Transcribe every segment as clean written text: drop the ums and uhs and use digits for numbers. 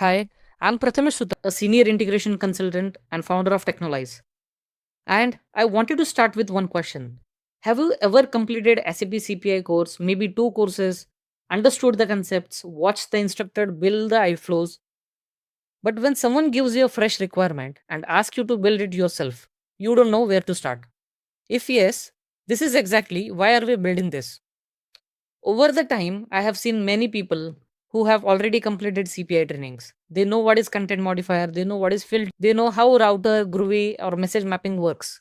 Hi, I'm Prathamesh Sudha, a senior integration consultant and founder of Technolize. And I wanted to start with one question. Have you ever completed SAP CPI course, maybe two courses, understood the concepts, watched the instructor build the iflows, but when someone gives you a fresh requirement and asks you to build it yourself, you don't know where to start? If yes, this is exactly why are we building this. Over the time, I have seen many people who have already completed CPI trainings. They know what is content modifier, they know what is filter, they know how router, Groovy, or message mapping works.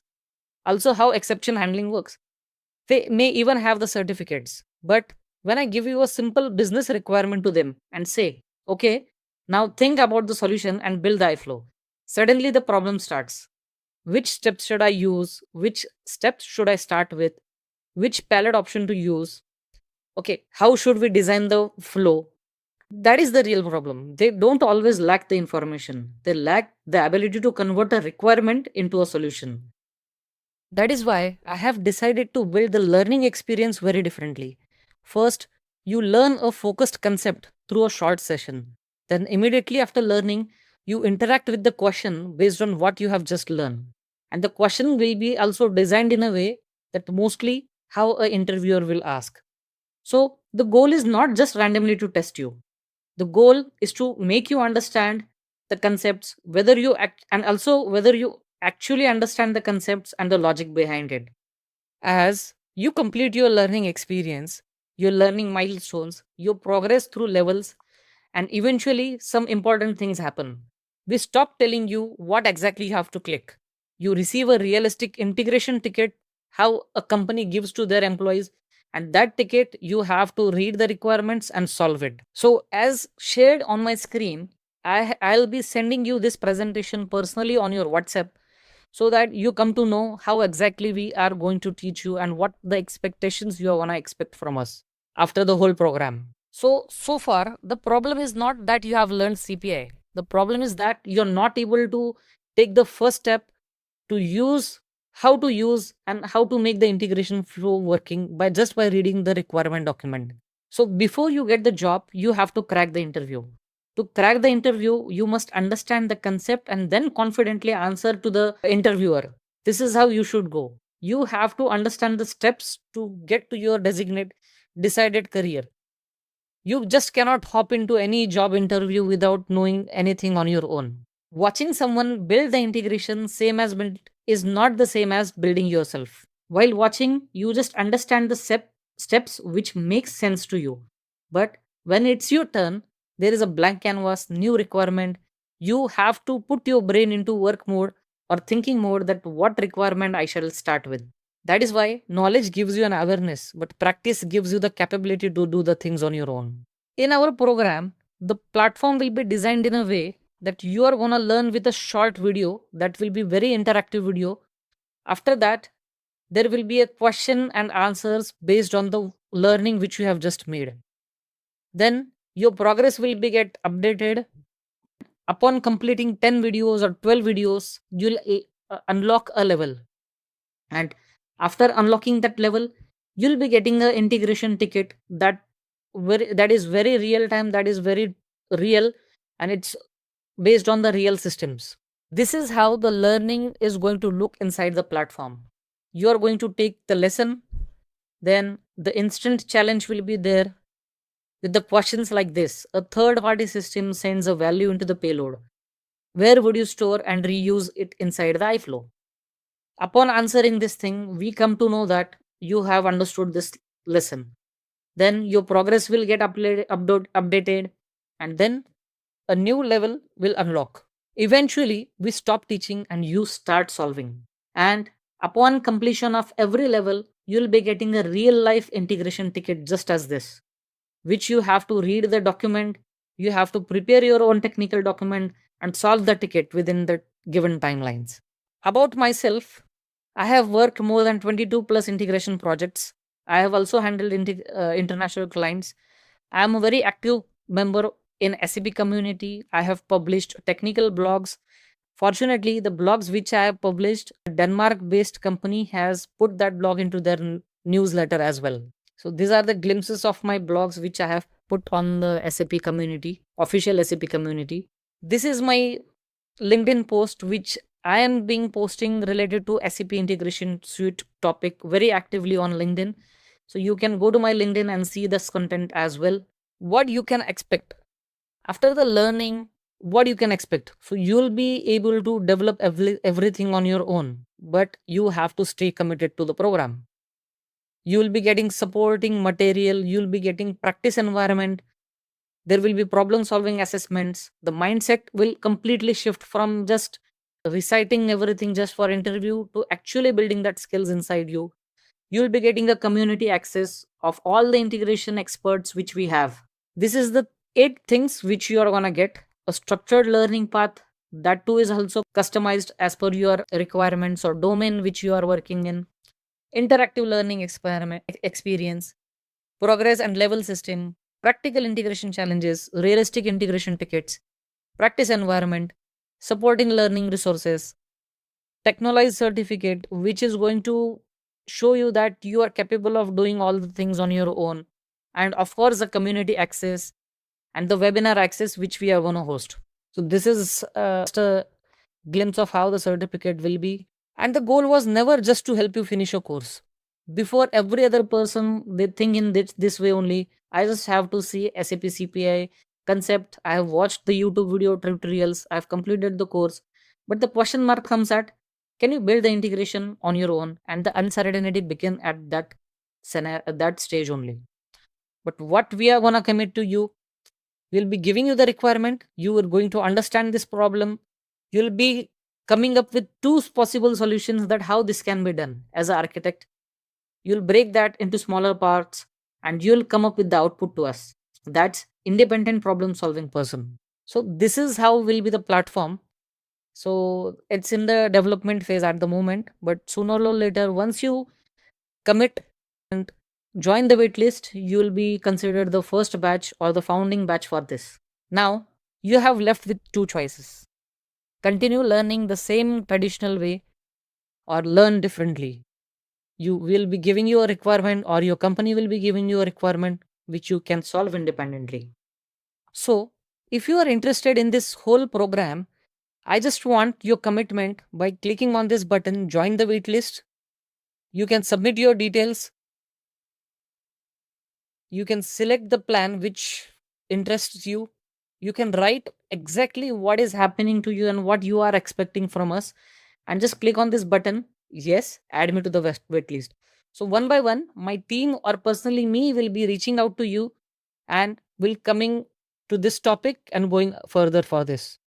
Also, how exception handling works. They may even have the certificates. But when I give you a simple business requirement to them and say, okay, now think about the solution and build the iFlow, suddenly the problem starts. Which steps should I use? Which steps should I start with? Which palette option to use? Okay, how should we design the flow? That is the real problem. They don't always lack the information, they lack the ability to convert a requirement into a solution. That is why I have decided to build the learning experience very differently. First, you learn a focused concept through a short session. Then, immediately after learning, you interact with the question based on what you have just learned. And the question will be also designed in a way that mostly how a interviewer will ask. So, the goal is not just randomly to test you. The goal is to make you understand the concepts, whether you act, and also whether you actually understand the concepts and the logic behind it. As you complete your learning experience, your learning milestones, your progress through levels, and eventually some important things happen. We stop telling you what exactly you have to click. You receive a realistic integration ticket, how a company gives to their employees, and that ticket you have to read the requirements and solve it. So, as shared on my screen, I'll be sending you this presentation personally on your WhatsApp so that you come to know how exactly we are going to teach you and what the expectations you want to expect from us after the whole program. So far, the problem is not that you have learned CPI. The problem is that you're not able to take the first step to use how to use and how to make the integration flow working by reading the requirement document. So before you get the job, you have to crack the interview. To crack the interview, you must understand the concept and then confidently answer to the interviewer. This is how you should go. You have to understand the steps to get to your decided career. You just cannot hop into any job interview without knowing anything on your own. Watching someone build the integration same as build is not the same as building yourself. While watching, you just understand the steps which makes sense to you. But when it's your turn, there is a blank canvas, new requirement. You have to put your brain into work mode or thinking mode that what requirement I shall start with. That is why knowledge gives you an awareness, but practice gives you the capability to do the things on your own. In our program, the platform will be designed in a way that you are going to learn with a short video that will be very interactive video. After that, there will be a question and answers based on the learning which you have just made. Then your progress will be get updated. Upon completing 10 videos or 12 videos, you'll unlock a level. And after unlocking that level, you'll be getting an integration ticket that is very real time, that is very real, and it's based on the real systems. This is how the learning is going to look inside the platform. You are going to take the lesson, then the instant challenge will be there with the questions like this. A third party system sends a value into the payload. Where would you store and reuse it inside the iFlow? Upon answering this thing, we come to know that you have understood this lesson. Then your progress will get updated, and then a new level will unlock. Eventually, we stop teaching and you start solving. And upon completion of every level, you'll be getting a real life integration ticket just as this, which you have to read the document, you have to prepare your own technical document and solve the ticket within the given timelines. About myself, I have worked more than 22 plus integration projects. I have also handled international clients. I am a very active member in SAP community. I have published technical blogs. Fortunately, the blogs which I have published, a Denmark-based company has put that blog into their newsletter as well. So these are the glimpses of my blogs which I have put on the SAP community, official SAP community. This is my LinkedIn post, which I am being posting related to SAP integration suite topic very actively on LinkedIn. So you can go to my LinkedIn and see this content as well. What you can expect after the learning, what you can expect. So you'll be able to develop everything on your own, but you have to stay committed to the program. You'll be getting supporting material, you'll be getting practice environment, there will be problem solving assessments. The mindset will completely shift from just reciting everything just for interview to actually building that skills inside you. You'll be getting a community access of all the integration experts which we have. This is the 8 things which you are going to get. A structured learning path, that too is also customized as per your requirements or domain which you are working in. Interactive learning experiment experience, progress and level system, practical integration challenges, realistic integration tickets, practice environment, supporting learning resources, Technolize certificate, which is going to show you that you are capable of doing all the things on your own. And of course, the community access and the webinar access, which we are going to host. So, this is just a glimpse of how the certificate will be. And the goal was never just to help you finish a course. Before every other person, they think in this way only. I just have to see SAP CPI concept. I have watched the YouTube video tutorials. I have completed the course. But the question mark comes at, can you build the integration on your own? And the uncertainty begin at that at that stage only. But what we are gonna commit to you, we'll be giving you the requirement. You are going to understand this problem. You'll be coming up with two possible solutions that how this can be done as an architect. You'll break that into smaller parts and you'll come up with the output to us. That's independent problem solving person. So this is how will be the platform. So it's in the development phase at the moment, but sooner or later, once you commit and join the waitlist, you will be considered the first batch or the founding batch for this. Now you have left with two choices: continue learning the same traditional way or learn differently. You will be giving you a requirement or your company will be giving you a requirement which you can solve independently. So if you are interested in this whole program, I just want your commitment by clicking on this button, join the waitlist. You can submit your details. You can select the plan which interests you. You can write exactly what is happening to you and what you are expecting from us, and just click on this button. Yes, add me to the waitlist. So one by one, my team or personally me will be reaching out to you and will coming to this topic and going further for this.